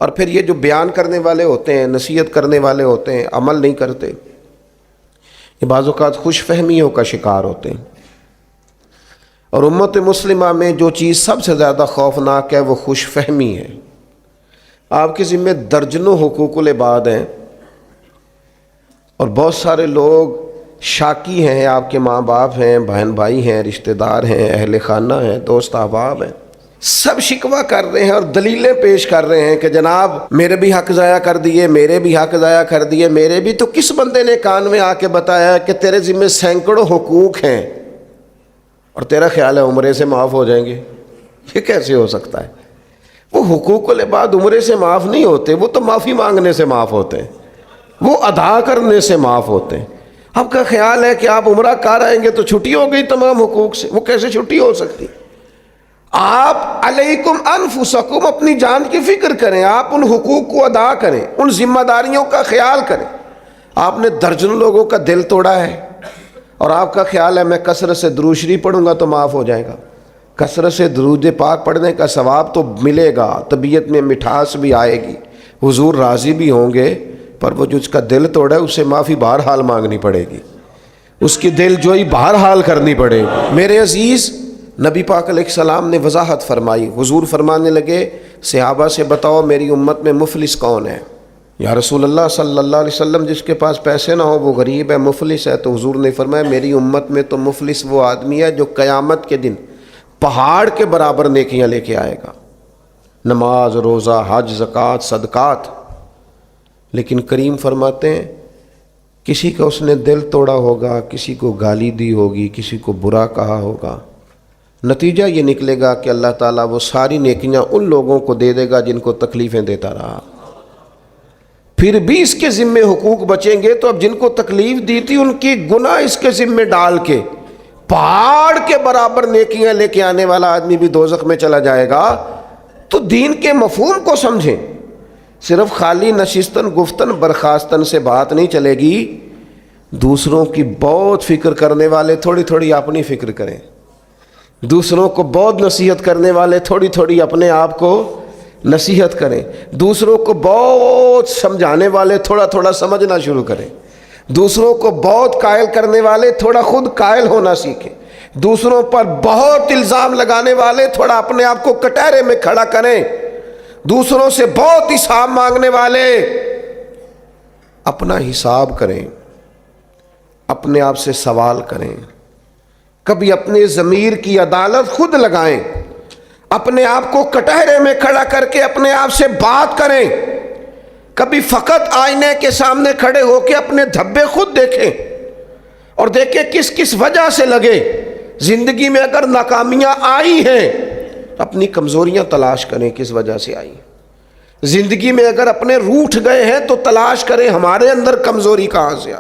اور پھر یہ جو بیان کرنے والے ہوتے ہیں، نصیحت کرنے والے ہوتے ہیں، عمل نہیں کرتے، یہ بعض اوقات خوش فہمیوں کا شکار ہوتے ہیں۔ اور امت مسلمہ میں جو چیز سب سے زیادہ خوفناک ہے وہ خوش فہمی ہے۔ آپ کے ذمہ درجنوں حقوق العباد ہیں، اور بہت سارے لوگ شاکی ہیں، آپ کے ماں باپ ہیں، بہن بھائی ہیں، رشتہ دار ہیں، اہل خانہ ہیں، دوست احباب ہیں، سب شکوہ کر رہے ہیں اور دلیلیں پیش کر رہے ہیں کہ جناب میرے بھی حق ضائع کر دیے، میرے بھی حق ضائع کر دیے، میرے بھی۔ تو کس بندے نے کان میں آ کے بتایا کہ تیرے ذمہ سینکڑوں حقوق ہیں اور تیرا خیال ہے عمرے سے معاف ہو جائیں گے؟ یہ کیسے ہو سکتا ہے؟ وہ حقوق العباد عمرے سے معاف نہیں ہوتے، وہ تو معافی مانگنے سے معاف ہوتے ہیں، وہ ادا کرنے سے معاف ہوتے ہیں۔ آپ کا خیال ہے کہ آپ عمرہ کر آئیں گے تو چھٹی ہو گئی تمام حقوق سے؟ وہ کیسے چھٹی ہو سکتی؟ آپ علیکم انفسکم، اپنی جان کی فکر کریں، آپ ان حقوق کو ادا کریں، ان ذمہ داریوں کا خیال کریں۔ آپ نے درجنوں لوگوں کا دل توڑا ہے اور آپ کا خیال ہے میں کثرت سے درود شریف پڑھوں گا تو معاف ہو جائے گا۔ کثرت سے درود پاک پڑھنے کا ثواب تو ملے گا، طبیعت میں مٹھاس بھی آئے گی، حضور راضی بھی ہوں گے، پر وہ جو اس کا دل توڑا ہے اسے معافی بہرحال مانگنی پڑے گی، اس کی دل جوئی بہرحال کرنی پڑے گی۔ میرے عزیز، نبی پاک علیہ السلام نے وضاحت فرمائی۔ حضور فرمانے لگے صحابہ سے بتاؤ میری امت میں مفلس کون ہے؟ یا رسول اللہ صلی اللہ علیہ وسلم جس کے پاس پیسے نہ ہو وہ غریب ہے، مفلس ہے۔ تو حضور نے فرمایا میری امت میں تو مفلس وہ آدمی ہے جو قیامت کے دن پہاڑ کے برابر نیکیاں لے کے آئے گا، نماز، روزہ، حج، زکوٰۃ، صدقات، لیکن کریم فرماتے ہیں کسی کا اس نے دل توڑا ہوگا، کسی کو گالی دی ہوگی، کسی کو برا کہا ہوگا، نتیجہ یہ نکلے گا کہ اللہ تعالیٰ وہ ساری نیکیاں ان لوگوں کو دے دے گا جن کو تکلیفیں دیتا رہا۔ پھر بھی اس کے ذمے حقوق بچیں گے، تو اب جن کو تکلیف دی تھی ان کی گناہ اس کے ذمے ڈال کے پہاڑ کے برابر نیکیاں لے کے آنے والا آدمی بھی دوزخ میں چلا جائے گا۔ تو دین کے مفہوم کو سمجھیں، صرف خالی نشستن گفتن برخاستن سے بات نہیں چلے گی۔ دوسروں کی بہت فکر کرنے والے تھوڑی تھوڑی اپنی فکر کریں، دوسروں کو بہت نصیحت کرنے والے تھوڑی تھوڑی اپنے آپ کو نصیحت کریں، دوسروں کو بہت سمجھانے والے تھوڑا تھوڑا سمجھنا شروع کریں، دوسروں کو بہت قائل کرنے والے تھوڑا خود قائل ہونا سیکھیں، دوسروں پر بہت الزام لگانے والے تھوڑا اپنے آپ کو کٹہرے میں کھڑا کریں، دوسروں سے بہت حساب مانگنے والے اپنا حساب کریں، اپنے آپ سے سوال کریں، کبھی اپنے ضمیر کی عدالت خود لگائیں، اپنے آپ کو کٹہرے میں کھڑا کر کے اپنے آپ سے بات کریں، کبھی فقط آئینے کے سامنے کھڑے ہو کے اپنے دھبے خود دیکھیں اور دیکھیں کس کس وجہ سے لگے۔ زندگی میں اگر ناکامیاں آئی ہیں اپنی کمزوریاں تلاش کریں کس وجہ سے آئی، زندگی میں اگر اپنے روٹھ گئے ہیں تو تلاش کریں ہمارے اندر کمزوری کہاں سے آئی۔